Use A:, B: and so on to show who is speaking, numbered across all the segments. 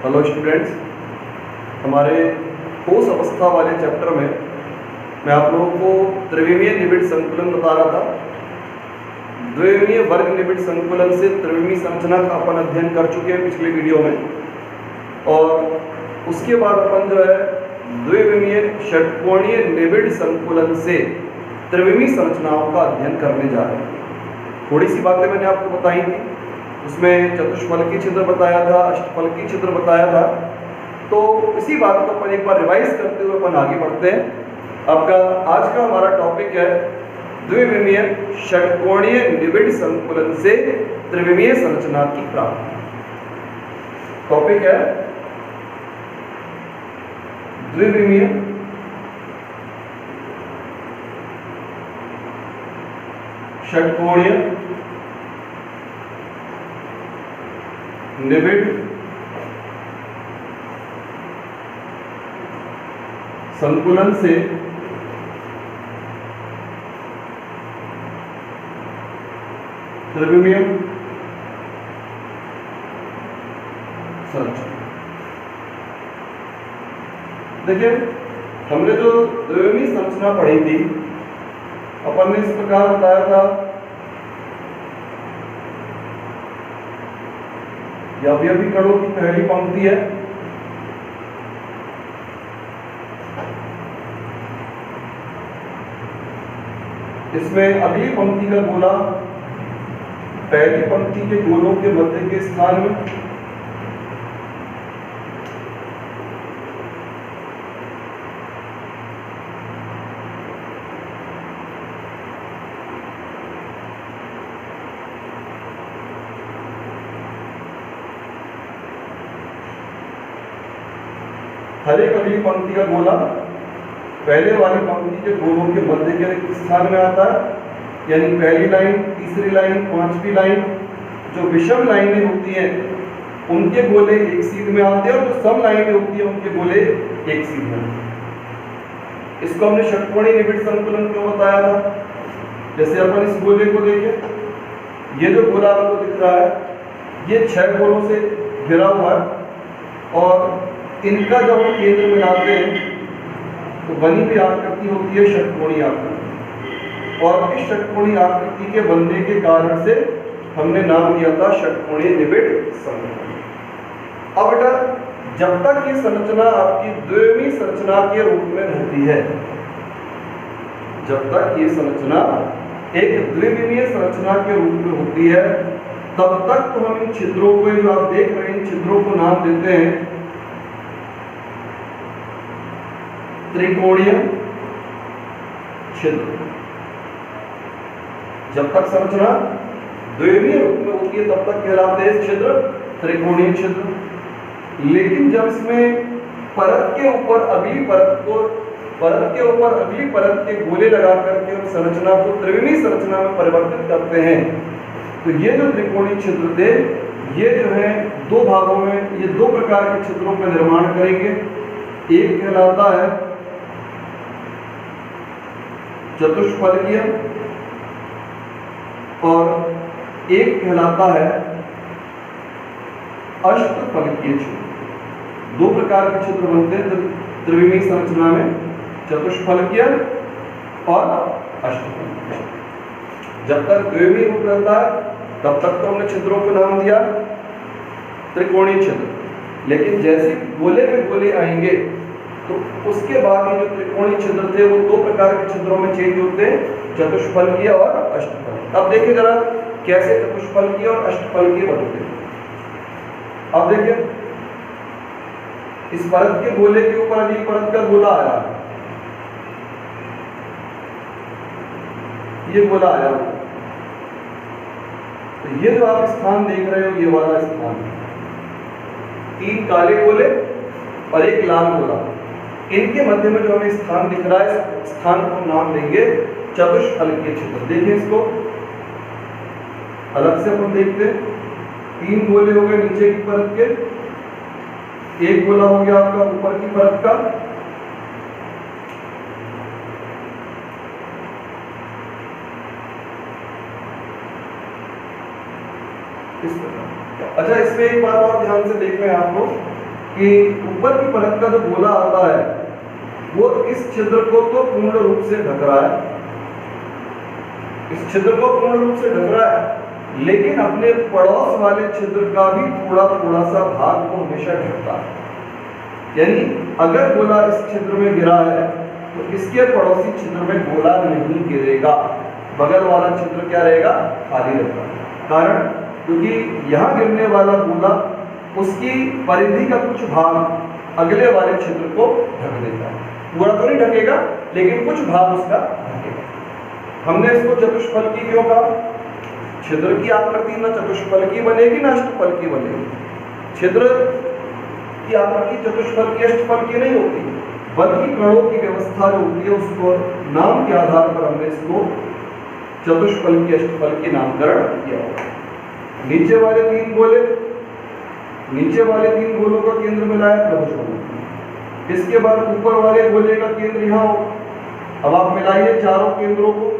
A: Hello students, हमारे ठोस अवस्था वाले चैप्टर में मैं आप लोगों को त्रिविमीय निबिड़ संकुलन बता रहा था। द्विविमीय वर्ग निबिड़ संकुलन से त्रिविमीय संरचना का अपन अध्ययन कर चुके हैं पिछले वीडियो में, और उसके बाद अपन जो है द्विविमीय षटकोणीय निबिड़ संकुलन से त्रिविमीय संरचनाओं का अध्ययन करने जा रहे हैं। थोड़ी सी बातें मैंने आपको बताई थी, उसमें चतुष्फलकी छिद्र बताया था, अष्टफलकी छिद्र बताया था। तो इसी बात को अपन एक बार रिवाइज करते हुए अपन आगे बढ़ते हैं। आपका आज का हमारा टॉपिक है द्विविमीय षटकोणीय निबिड़ संकुलन से त्रिविमीय संरचना की प्राप्ति। टॉपिक है द्विविमीय षटकोणीय निबिड़ संकुलन से त्रिविमीय संरचना। देखिए, हमने जो द्विविमीय संरचना पढ़ी थी, अपन ने इस प्रकार बताया था, अवयवी कणों की पहली पंक्ति है, इसमें अगली पंक्ति का गोला पहली पंक्ति के गोलों के मध्य के स्थान में, हर एक अगली पंक्ति का गोला पहले वाली पंक्ति के गोलों के मध्य के स्थान में आता है। यानी पहली लाइन, तीसरी लाइन, पांचवी लाइन, जो विषम लाइनें होती हैं उनके गोले एक सीध में आते हैं, और जो सम लाइनें होती हैं उनके गोले एक सीध में आते हैं। इसको हमने षटकोणीय निबिड़ संकुलन क्यों बताया था? जैसे अपन इस गोले को देखें, ये जो गोला आपको दिख रहा है, ये 6 गोलों से घिरा हुआ है, और इनका जब हम केंद्र मिलाते हैं तो बनी हुई आकृति होती है षटकोणीय आकृति, और इस षटकोणीय आकृति के बनने के कारण से हमने नाम दिया था षटकोणीय निबिड़ संकुलन। अब बेटा, जब तक ये संरचना आपकी द्विविमीय संरचना के रूप में रहती है, जब तक ये संरचना एक द्विविमीय संरचना के रूप में होती है, तब तक तो हम इन छिद्रों को, जो आप देख रहे हैं, इन छिद्रों को नाम देते हैं त्रिकोणीय छिद्र। जब तक संरचना द्विविमीय रूप में होती है तब तक कहलाते हैं छिद्र त्रिकोणीय छिद्र। लेकिन जब इसमें परत के ऊपर अगली परत को, परत के ऊपर अगली परत के गोले लगा करके उस संरचना को त्रिविमीय संरचना में परिवर्तित करते हैं, तो ये जो त्रिकोणीय छिद्र थे, ये जो है दो भागों में, ये दो प्रकार के छिद्रों का निर्माण करेंगे। एक कहलाता है चतुष्फलकीय, और एक कहलाता है अष्टफलकीय छिद्र। दो प्रकार के छिद्र बनते हैं त्रिविमीय संरचना में, चतुष्फलकीय और अष्टफलकीय। जब तक द्विविमीय रूप रहता है तब तक तो हमने छिद्रों को नाम दिया त्रिकोणीय छिद्र, लेकिन जैसे गोले में गोले आएंगे तो उसके बाद ये जो त्रिकोणीय छिद्र थे वो दो प्रकार के छिद्रों में चेंज होते हैं, चतुष्फलकीय और अष्टफलकीय। अब देखिए जरा कैसे चतुष्फलकीय और अष्टफलकीय बनते हैं। अब देखिए, इस परत के गोले के ऊपर अगली परत का गोला आया, ये गोला आया, तो ये जो आप स्थान देख रहे हो, ये वाला स्थान, 3 काले गोले और एक लाल गोला, इनके मध्य में जो हमें स्थान दिख रहा है, इस स्थान को नाम देंगे चतुष्फलकीय छिद्र। देखिए, इसको अलग से अपन देखते हैं। 3 गोले हो गए नीचे की परत के, एक गोला हो गया आपका ऊपर की परत का, इस प्रकार। अच्छा, इसमें एक बात और ध्यान से देखना है आपको कि ऊपर की परत का जो गोला आता है वो इस छिद्र को तो पूर्ण रूप से ढक रहा है, इस छिद्र को पूर्ण रूप से ढक रहा है, लेकिन अपने पड़ोस वाले छिद्र का भी थोड़ा थोड़ा सा भाग को हमेशा ढकता है। यानी अगर गोला इस छिद्र में गिरा है तो इसके पड़ोसी छिद्र में गोला नहीं गिरेगा, बगल वाला छिद्र क्या रहेगा, खाली रहेगा। कारण क्योंकि यहाँ गिरने वाला गोला उसकी परिधि का कुछ भाग अगले वाले छिद्र को ढक देता है, पूरा तो नहीं ढकेगा लेकिन कुछ भाग उसका ढकेगा। हमने इसको चतुष्फलकी क्यों कहा? छिद्र की आकृति ना चतुष्फलकी बनेगी ना अष्टफलकी बनेगी। छिद्र की आकृति चतुष्फलकी अष्टफलकी नहीं होती, बल्कि कणों की व्यवस्था जो होती है उसको नाम के आधार पर हमने इसको चतुष्फलकी अष्टफलकी नामकरण किया होगा। नीचे वाले तीन गोले, नीचे वाले तीन गोलों का केंद्र मिलाया त्रिभुज बना। इसके बाद ऊपर वाले गोले का केंद्र यहाँ हो। अब आप मिलाइए चारों केंद्रों को,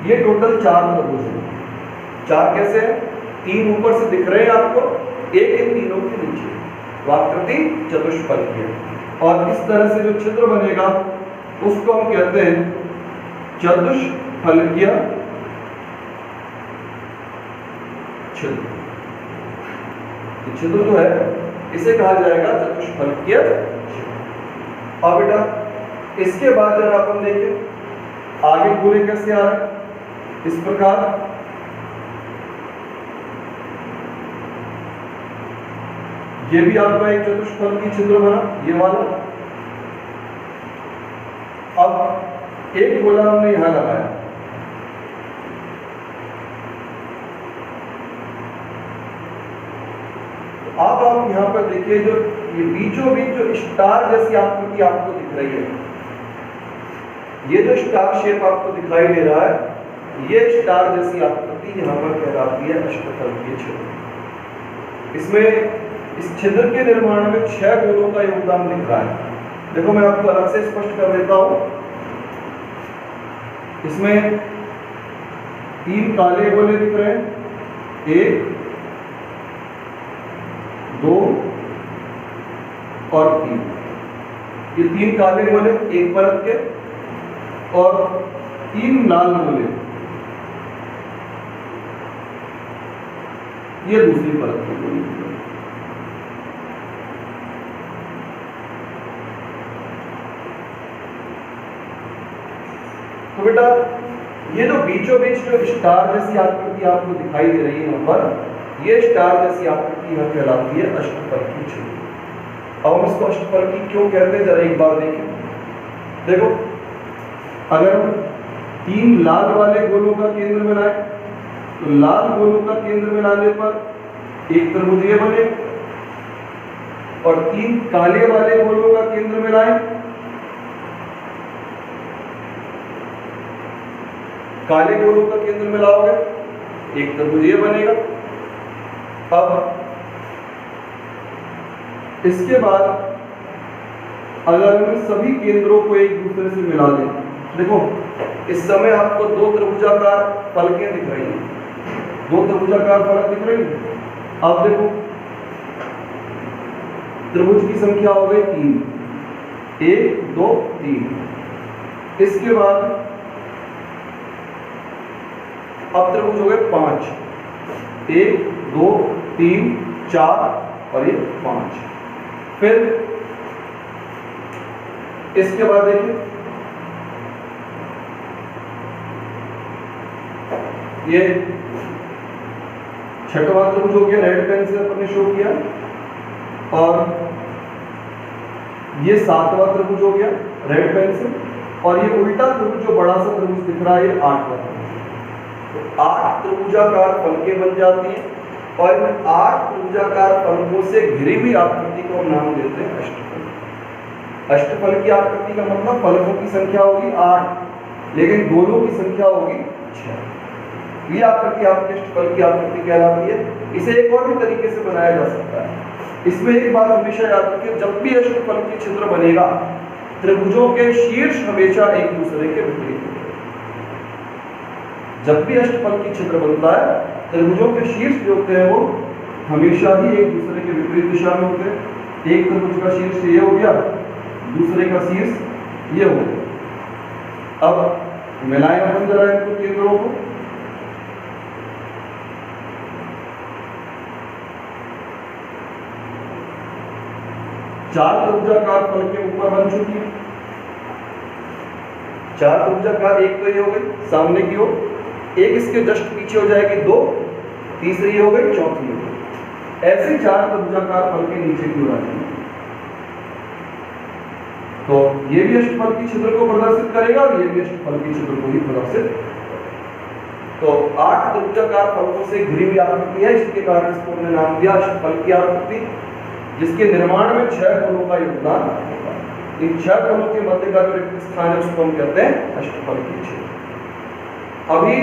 A: ये टोटल 4 त्रिभुज है। 4 कैसे है? 3 ऊपर से दिख रहे हैं आपको, एक इन तीनों के नीचे, तो आकृति चतुष्फलकीय है। और इस तरह से जो छिद्र बनेगा उसको हम कहते हैं चतुष्फलकीय छिद्र। छिद्र जो है इसे कहा जाएगा चतुष्फलकीय छिद्र। अब बेटा इसके बाद जरा अपन देखें आगे गोले कैसे आ रहे हैं। इस प्रकार ये भी आपका एक चतुष्फलकीय छिद्र बना, ये वाला। अब एक गोला हमने यहां लगाया, अब आप यहां पर देखिए जो ये बीचों बीच जो स्टार जैसी आकृति आपको दिख रही है, ये जो स्टार शेप आपको दिखाई दे रहा है, ये स्टार जैसी आकृति यहां पर कहलाती है अष्टफलकीय छिद्र। इसमें इस छिद्र के निर्माण में 6 गोलों का योगदान दिख रहा है। देखो मैं आपको अलग से स्पष्ट कर देता हूं। इसमें 3 काले गोले दिख रहे हैं, 1 2 और 3। ये 3 काले गोले एक परत के और 3 लाल गोले ये दूसरी परत के गोले। तो बेटा ये जो बीचों बीच जो स्टार जैसी आकृति आपको दिखाई दे रही है यहाँ पर, ये स्टार जैसी आकृति यहाँ कहलाती है अष्टफलकीय छिद्र। अब हम इसको अष्टफलकीय क्यों कहते हैं जरा एक बार देखें। देखो अगर हम 3 लाल वाले गोलों का केंद्र मिलाएं तो लाल गोलों का केंद्र मिलाने पर एक त्रिभुज ये बने, और 3 काले वाले गोलों का केंद्र मिलाएं, काले गोलों का केंद्र मिलाओगे एक त्रिभुज ये बनेगा। अब इसके बाद अगर हम सभी केंद्रों को एक दूसरे से मिला दें, देखो इस समय आपको 2 त्रिभुजाकार फलकें दिख रही हैं, 2 त्रिभुजाकार फलक दिख रही है। अब देखो त्रिभुज की संख्या हो गई 3, 1 2 3। इसके बाद अब त्रिभुज हो गए 5, 1 2 3 4 और ये 5। फिर इसके बाद देखिए ये 6वां त्रिभुज हो गया, रेड पेन से अपन ने शो किया, और ये 7वां त्रिभुज हो गया रेड पेन से, और ये उल्टा त्रिभुज जो बड़ा सा त्रिभुज दिख रहा है ये 8वां त्रिभुज। तो 8 त्रिभुजाकार फलकें बन जाती हैं, और इन 8 त्रिभुजाकार फलकों से घिरी हुई आकृति को हम नाम देते हैं अष्टफल। अष्टफल की आकृति का मतलब फलकों की संख्या होगी 8, लेकिन गोलों की संख्या होगी 6। ये आकृति आपकी अष्टफल की आकृति कहलाती है। इसे एक और भी तरीके से बनाया जा सकता है। इसमें एक बात हमेशा याद रखिए, जब भी अष्टफल की छिद्र बनेगा त्रिभुजों के शीर्ष हमेशा एक दूसरे के विपरीत होते हैं। जब भी अष्टफल की छिद्र बनता है त्रिभुजों के शीर्ष जो होते हैं वो हमेशा ही एक दूसरे के विपरीत दिशा में होते हैं। एक त्रिभुज का शीर्ष ये हो गया, दूसरे का शीर्ष ये हो गया। अब मिलाएं अपन जरा इनको केंद्रों को। चार त्रिभुजाकार फलकें ऊपर बन चुकी है। चार त्रिभुजाकार, एक तो ये हो गई सामने की ओर, एक इसके जस्ट पीछे हो जाएगी दो, तीसरी हो गई, चौथी हो गई। ऐसे चार त्रिभुजाकार फलकें नीचे की ओर आ जाएंगी। तो ये भी अष्टफल की छिद्र को प्रदर्शित करेगा और ये भी अष्टफल की छिद्र को ही प्रदर्शित। तो 8 त्रिभुजाकार फलकों से घिरी हुई आकृति है, इसके कारण इसको हमने नाम दिया अष्टफल की आकृति, जिसके निर्माण में 6 कोणों का योगदान होता है। इन 6 कोणों के मध्य का जो रिक्त स्थान है उसको हम कहते हैं अष्टफल की छिद्र। अभी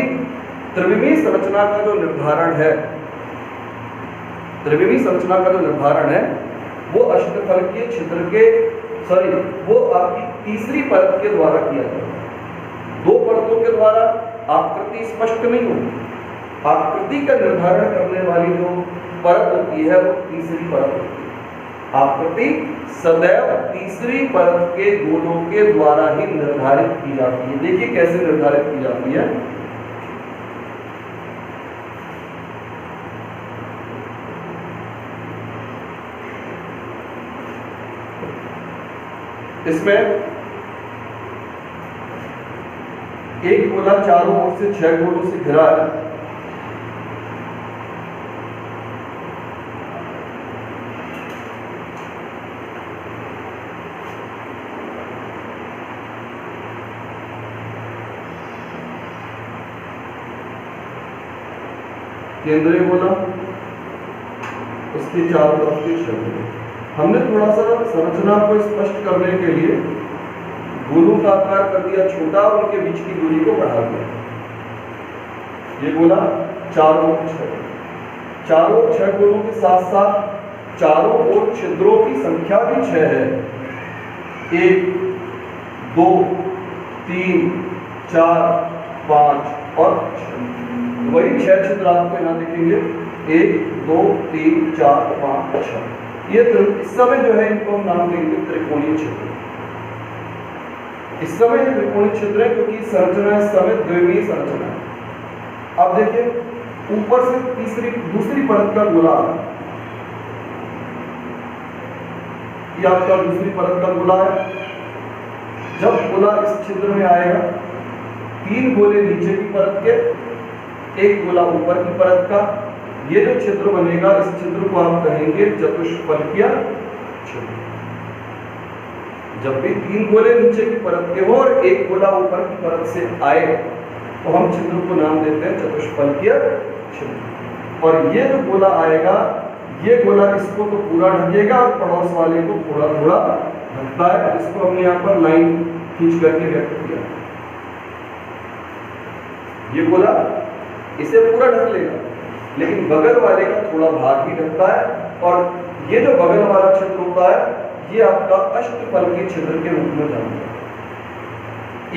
A: त्रिविमीय संरचना का जो निर्धारण है, त्रिविमीय संरचना का जो निर्धारण है वो अष्टफलकीय छिद्र के वो आपकी तीसरी परत के द्वारा किया जाता है। 2 परतों के द्वारा आकृति स्पष्ट नहीं होती। आकृति का निर्धारण करने वाली जो परत होती है वो तीसरी परत होती है। आकृति सदैव तीसरी परत के गोलों के द्वारा ही निर्धारित की जाती है। देखिए कैसे निर्धारित की जाती है। इसमें एक गोला चारों ओर से 6 गोलों से घिरा है। केंद्रीय गोला, उसके चारों तरफ के 6 गोले। हमने थोड़ा सा संरचना को स्पष्ट करने के लिए गोलों का आकार कर दिया छोटा और उनके बीच की दूरी को बढ़ा दिया। ये गोला चारों 6 गोलों के साथ साथ चारों ओर छिद्रों की संख्या भी 6 है। 1 2 3 4 5 और 6। वही 6 छिद्र आपको यहाँ दिखेंगे, 1 2 3 4 5 6। ये इस समय जो है इनको हम नाम देंगे त्रिकोणीय छिद्र। इस समय त्रिकोणीय छिद्र है क्योंकि संरचना इस समय द्विमीय संरचना है। अब देखिए ऊपर से दूसरी परत का गोला, ये आपका दूसरी परत का गोला है। जब गोला इस छिद्र में आएगा, 3 गोले नीचे की परत के, 1 गोला ऊपर की परत का, ये जो छिद्र बनेगा इस छिद्र को आप कहेंगे चतुष्फलकीय छिद्र। जब भी 3 गोले नीचे की परत के हो और 1 गोला ऊपर की परत से आए तो हम छिद्र को नाम देते हैं चतुष्फलकीय छिद्र। और ये जो गोला आएगा, ये गोला इसको तो पूरा ढकेगा और पड़ोस वाले को थोड़ा थोड़ा ढकता है। इसको हमने यहाँ पर लाइन खींच करके व्यक्त किया। ये गोला इसे पूरा ढक लेगा, लेकिन बगल वाले का थोड़ा भाग ही ढकता है। और ये जो बगल वाला छिद्र होता है ये आपका अष्टफलकीय छिद्र के रूप में जानते हैं।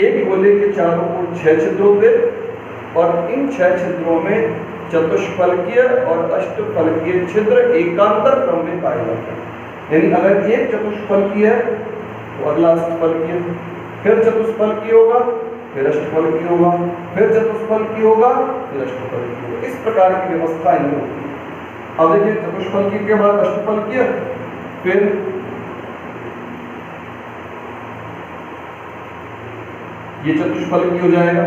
A: एक गोले के चारों ओर 6 छिद्र होते और इन 6 छिद्रों में चतुष्फलकीय और अष्टफलकीय छिद्र एकांतर क्रम में पाए जाते हैं। यानी अगर एक चतुष्फलकीय है तो अगला अष्टफलकीय, फिर चतुष्फलकीय होगा, फिर अष्टफलकीय होगा, फिर चतुष्फलकीय होगा, फिर अष्टफलकीय होगा। इस प्रकार की व्यवस्था इनमें होती है। अब देखिए चतुष्फलकीय के बाद अष्टफलकीय, फिर ये चतुष्फलकीय हो जाएगा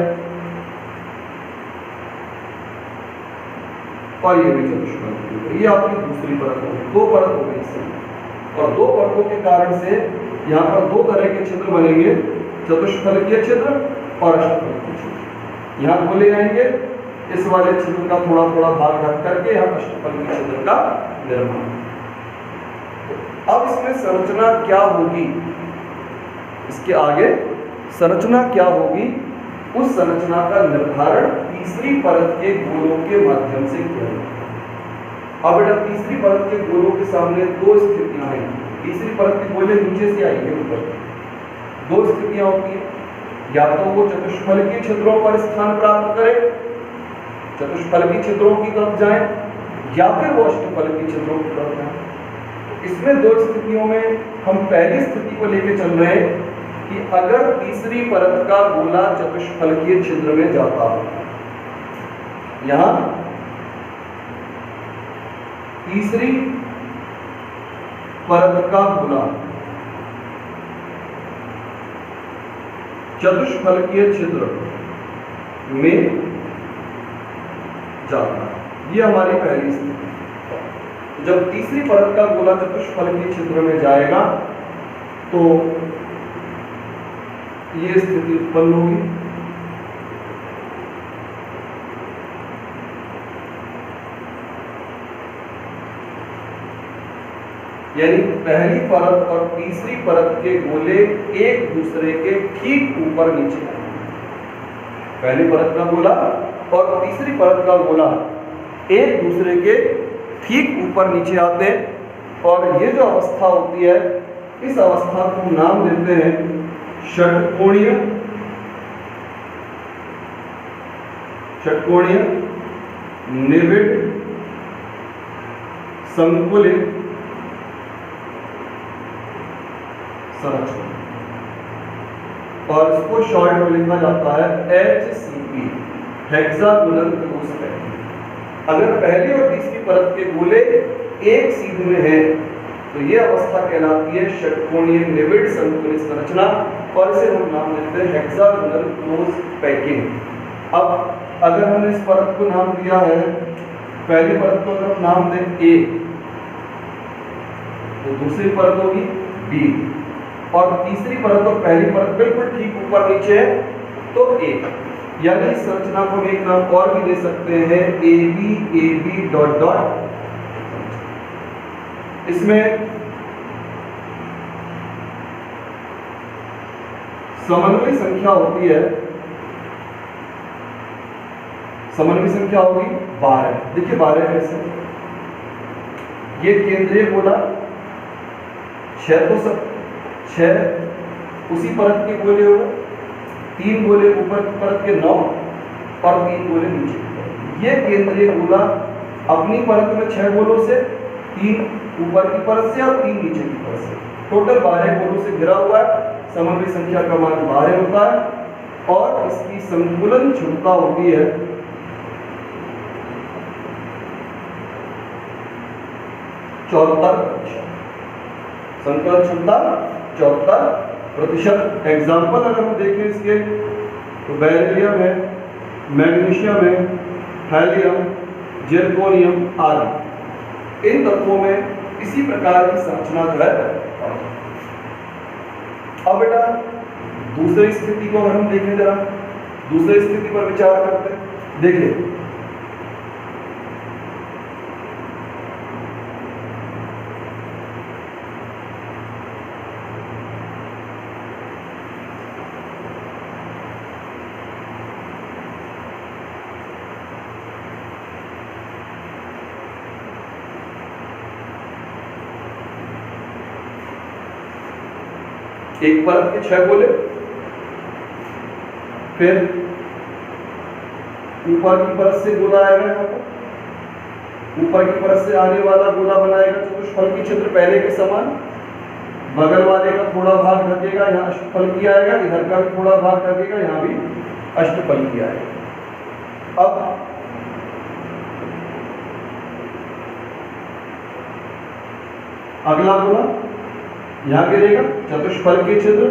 A: और ये भी चतुष्फलकीय होगा। ये आपकी दूसरी परत होगी। 2 परत हो गई इससे, और 2 परतों के कारण से यहाँ पर 2 तरह के छिद्र बनेंगे, चतुष्फलकीय छिद्र और अष्टफलकीय छिद्र। यहाँ गोले आएंगे, इस वाले छिद्र का थोड़ा थोड़ा भाग ढक करके यहाँ अष्टफलकीय छिद्र का निर्माण। अब इसमें संरचना क्या होगी, इसके आगे संरचना क्या होगी, उस संरचना का निर्धारण तीसरी परत के गोलों के माध्यम से किया जाएगा। अब बेटा तीसरी परत के गोलों के सामने 2 स्थितियां हैं। तीसरी परत के गोले नीचे से आएंगे ऊपर। 2 स्थितियां होती हैं, या तो वो चतुष्फलकीय छिद्रों पर स्थान प्राप्त करें, चतुष्फलकीय छिद्रों की तरफ जाएं, या फिर वो अष्टफलकीय छिद्रों की तरफ है। इसमें दो स्थितियों में हम पहली स्थिति को लेकर चल रहे हैं कि अगर तीसरी परत का गोला चतुष्फलकीय छिद्र में जाता हो, यहां तीसरी परत का गोला चतुष्फलकीय छिद्र में जाता है, ये हमारी पहली स्थिति। जब तीसरी परत का गोला चतुष्फलकीय छिद्र में जाएगा तो ये स्थिति उत्पन्न होगी। यानी पहली परत और तीसरी परत के गोले एक दूसरे के ठीक ऊपर नीचे आए। पहली परत का गोला और तीसरी परत का गोला एक दूसरे के ठीक ऊपर नीचे आते हैं और ये जो अवस्था होती है, इस अवस्था को नाम देते हैं षटकोणीय निविड़ संकुलित संरचना, और इसको शॉर्ट में लिखा जाता है HCP, हेक्सागोनल क्लोज पैकिंग। अगर पहली और तीसरी परत के गोले एक सीध में हैं तो ये अवस्था कहलाती है षटकोणीय निविड़ संकुलित संरचना, और इसे हम नाम देते हैं हेक्सागोनल क्लोज पैकिंग। अब अगर हमने इस परत को नाम दिया है, पहली परत को अगर हम नाम दें A, तो दूसरी परत होगी B, और तीसरी परत और पहली परत बिल्कुल ठीक ऊपर नीचे है तो A। यानी इस संरचना को हम एक नाम और भी दे सकते हैं AB डॉट डॉट। इसमें समन्वय संख्या होती है, समन्वय संख्या होगी 12। देखिए 12 कैसे, ये केंद्रीय गोला 6 तो सब 6 उसी परत के गोले हो गए, 3 गोले ऊपर की परत के 9 और 3 गोले नीचे की परत। ये केंद्रीय गोला अपनी परत में 6 गोलों से, 3 ऊपर की परत से और 3 नीचे की परत से, टोटल 12 गोलों से घिरा हुआ है। समन्वय संख्या का मान 12 होता है और इसकी संकुलन क्षमता होती है 74%। संकुलन क्षमता 74%। एग्जाम्पल अगर हम देखें इसके तो बेरिलियम है, मैग्नीशियम है, हेलियम, जिरकोनियम आदि, इन तत्वों में इसी प्रकार की संरचना जो है। अब बेटा दूसरी स्थिति को अगर हम देखें, जरा दूसरी स्थिति पर विचार करते हैं। देखिए एक परत के 6 गोले, फिर ऊपर की परत से गोला आएगा, यहाँ पर ऊपर की परत से आने वाला गोला बनाएगा चतुष्फलकीय छिद्र पहले के समान। बगल वाले का थोड़ा भाग ढकेगा, यहाँ अष्टफलकीय आएगा, इधर का भी थोड़ा भाग ढकेगा, यहाँ भी अष्टफलकीय आएगा। अब अगला गोला यहाँ गिरेगा चतुष्फलकीय छिद्र,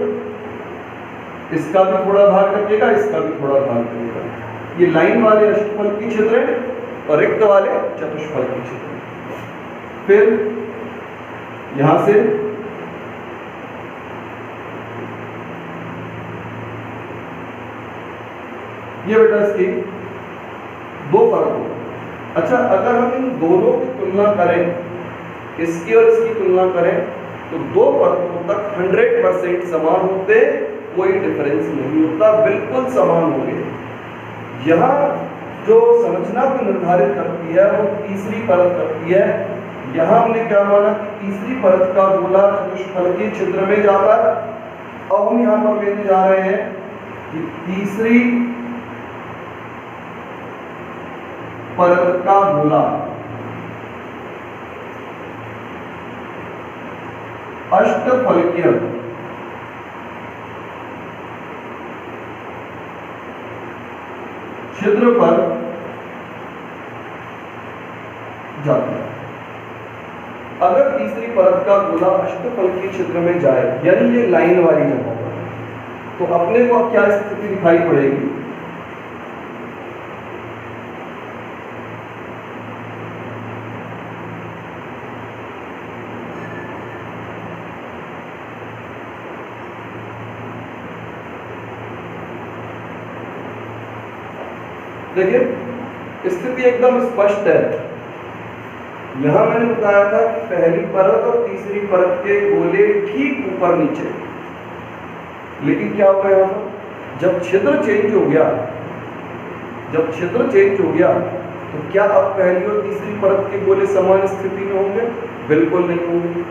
A: इसका भी थोड़ा भाग रखेगा, इसका भी थोड़ा भाग रखेगा। ये लाइन वाले अष्टफलकीय छिद्र है और रिक्त वाले चतुष्फलकीय छिद्र। फिर यहां से ये बेटा इसकी 2 परत होगा। अच्छा, अगर हम इन दोनों की तुलना करें, इसकी और इसकी तुलना करें, तो 2 परतों तक 100% समान होते, कोई डिफरेंस नहीं होता, बिल्कुल समान होंगे। यहाँ जो संरचना को निर्धारित करती है वो तीसरी परत करती है। यहाँ हमने क्या माना कि तीसरी परत का गोला चतुष्फलकीय छिद्र में जाता है। अब हम यहाँ पर लेने जा रहे हैं कि तीसरी परत का गोला अष्टफलकीय छिद्र पर जाता है। अगर तीसरी परत का गोला अष्टफलकीय छिद्र में जाए, यानी ये लाइन वाली जगह पर, तो अपने को अब क्या स्थिति दिखाई पड़ेगी? देखिए स्थिति एकदम स्पष्ट है। यहां मैंने बताया था कि पहली परत और तीसरी परत के गोले ठीक ऊपर नीचे, लेकिन क्या हुआ यहां पर? जब छिद्र चेंज हो गया, तो क्या अब पहली और तीसरी परत के गोले समान स्थिति में होंगे? बिल्कुल नहीं होंगे।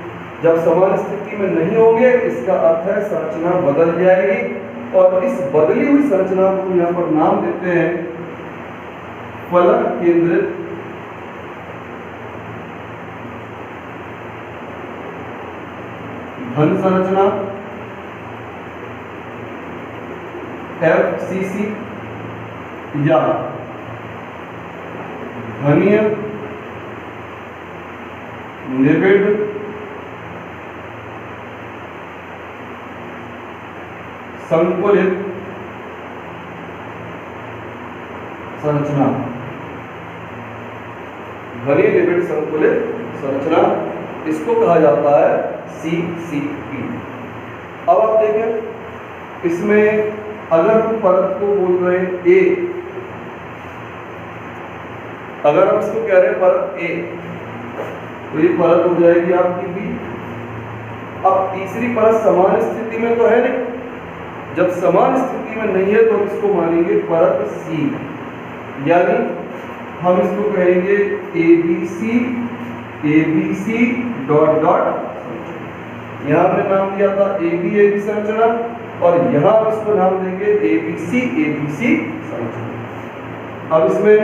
A: जब समान स्थिति में नहीं होंगे, इसका अर्थ है संरचना बदल जाएगी, और इस बदली हुई संरचना को यहाँ पर नाम देते हैं फलक केंद्रित घन संरचना, FCC, या घनीय निबिड़ संकुलित संरचना। घनीय निबिड़ संकुलित संरचना, इसको कहा जाता है CCP। अब आप देखें, इसमें अगर हम परत को बोल रहे हैं A, अगर हम इसको कह रहे हैं परत A, तो ये परत हो जाएगी आपकी B। अब तीसरी परत समान स्थिति में तो है नहीं, जब समान स्थिति में नहीं है तो इसको मानेंगे परत C, यानी हम इसको कहेंगे ABC डॉट डॉट। यहां हमने नाम दिया था AB संरचना, और यहां हम इसको नाम देंगे ABC संरचना। अब इसमें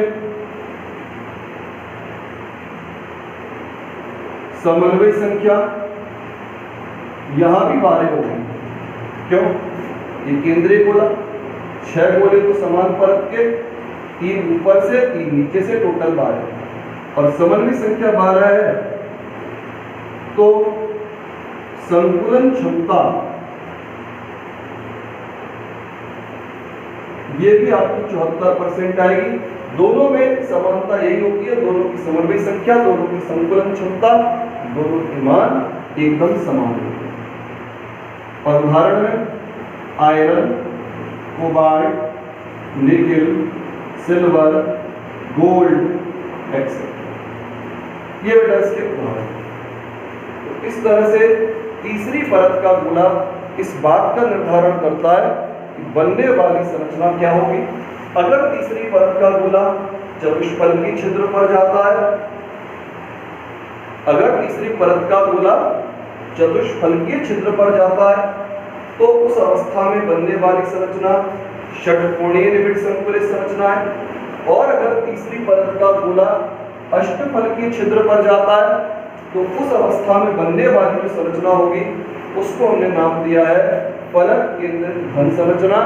A: समन्वय संख्या यहां भी 12 होगी। क्यों? ये केंद्रीय गोला, 6 गोले तो समान परत के, 3 ऊपर से 3 नीचे से, टोटल 12, और समन्वय संख्या 12 है, तो संकुलन क्षमता ये भी आपकी 74% आएगी। दोनों में समानता यही होती है, दोनों की समन्वय संख्या, दोनों की संकुलन क्षमता, दोनों के मान एकदम समान होते हैं। और उदाहरण में iron, cobalt, nickel, silver, gold, etcetera, ये बेटा इसके उदाहरण। तो इस तरह से तीसरी परत का गोला इस बात का निर्धारण करता है कि बनने वाली संरचना क्या होगी। अगर तीसरी परत का गोला चतुष्फलकीय छिद्र पर जाता है, अगर तीसरी परत का गोला चतुष्फलकीय छिद्र पर जाता है, तो उस अवस्था में बनने वाली संरचना षटकोणीय निबिड़ संकुलित संरचना है। और अगर तीसरी परत का गोला अष्टफलकीय छिद्र पर जाता है, तो उस अवस्था में बनने वाली जो संरचना होगी उसको हमने नाम दिया है फलक केंद्रित घन संरचना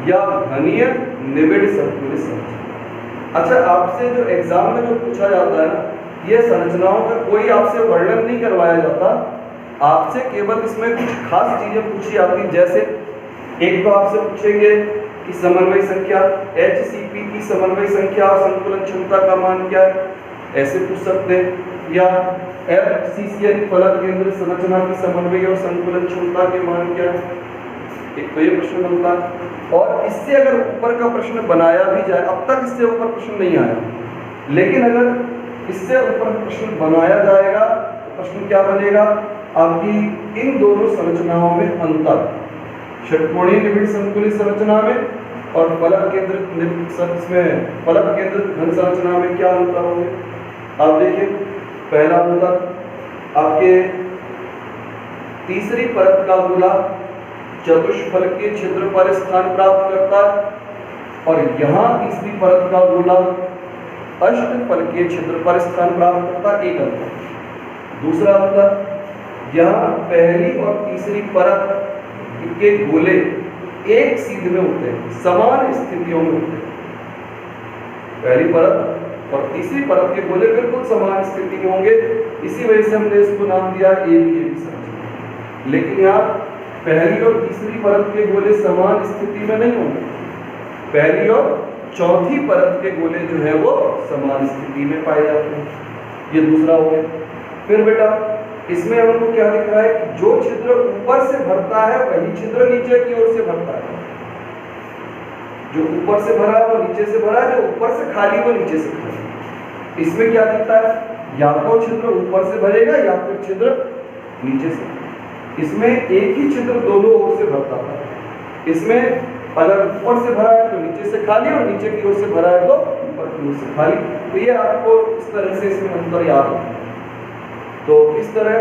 A: या घनीय निबिड़ संकुलित संरचना। अच्छा, आपसे जो एग्जाम में जो पूछा जाता है ना, ये संरचनाओं का कोई आपसे वर्णन नहीं करवाया जाता, आपसे केवल इसमें कुछ खास चीजें पूछी जाती, जैसे एक तो आपसे पूछेंगे कि समन्वय संख्या, HCP की समन्वय संख्या और संकुलन क्षमता का मान क्या है, ऐसे पूछ सकते हैं। या FCC यानी फलक केंद्रित संरचना की समन्वय और संकुलन क्षमता के मान क्या है, एक तो ये प्रश्न बनता है। और इससे अगर ऊपर का प्रश्न बनाया भी जाए, अब तक इससे ऊपर प्रश्न नहीं आया, लेकिन अगर इससे ऊपर प्रश्न बनाया जाएगा तो प्रश्न क्या बनेगा, आपकी इन दोनों संरचनाओं में अंतर, षटकोणीय निबिड़ संकुलित संरचना में और फलक केंद्रित फलक केंद्रित घन संरचना में क्या अंतर होंगे। आप देखिए, पहला अंतर आपके तीसरी परत का गोला चतुष्फलकीय छिद्र पर स्थान प्राप्त करता है, और यहां तीसरी परत का गोला अष्टफलकीय छिद्र पर स्थान प्राप्त करता है, एक अंतर। दूसरा अंतर, यहाँ पहली और तीसरी परत के गोले एक सीध में होते हैं, समान स्थितियों में होते हैं। पहली परत और तीसरी परत के गोले बिल्कुल समान स्थिति में होंगे, इसी वजह से हमने इसको नाम दिया ABAB संरचना। लेकिन यहाँ पहली और तीसरी परत के गोले समान स्थिति में नहीं होंगे, पहली और चौथी परत के गोले जो है वो समान स्थिति में पाए जाते हैं। ये दूसरा हो गया। फिर बेटा इसमें हमको क्या दिख रहा है कि जो छिद्र ऊपर से भरता है वही छिद्र नीचे की ओर से भरता है। जो ऊपर से भरा है वो नीचे से भरा है, जो ऊपर से खाली वो नीचे से खाली। इसमें क्या दिखता है, या तो छिद्र ऊपर से भरेगा या फिर छिद्र नीचे से। इसमें एक ही छिद्र दोनों ओर से भरता था। इसमें अगर ऊपर से भरा है तो नीचे से खाली, और नीचे की ओर से भरा है तो ऊपर की ओर से खाली। तो ये आपको इस तरह से इसमें अंतर याद है। तो इस तरह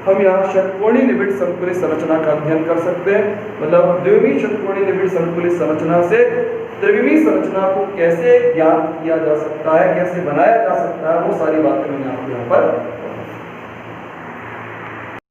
A: हम यहाँ षटकोणीय निबिड़ संकुलित संरचना का अध्ययन कर सकते हैं। मतलब द्विमीय षटकोणीय निबिड़ संकुलित संरचना से त्रिविमीय संरचना को कैसे ज्ञात किया जा सकता है, कैसे बनाया जा सकता है, वो सारी बातें मैंने आपको यहाँ पर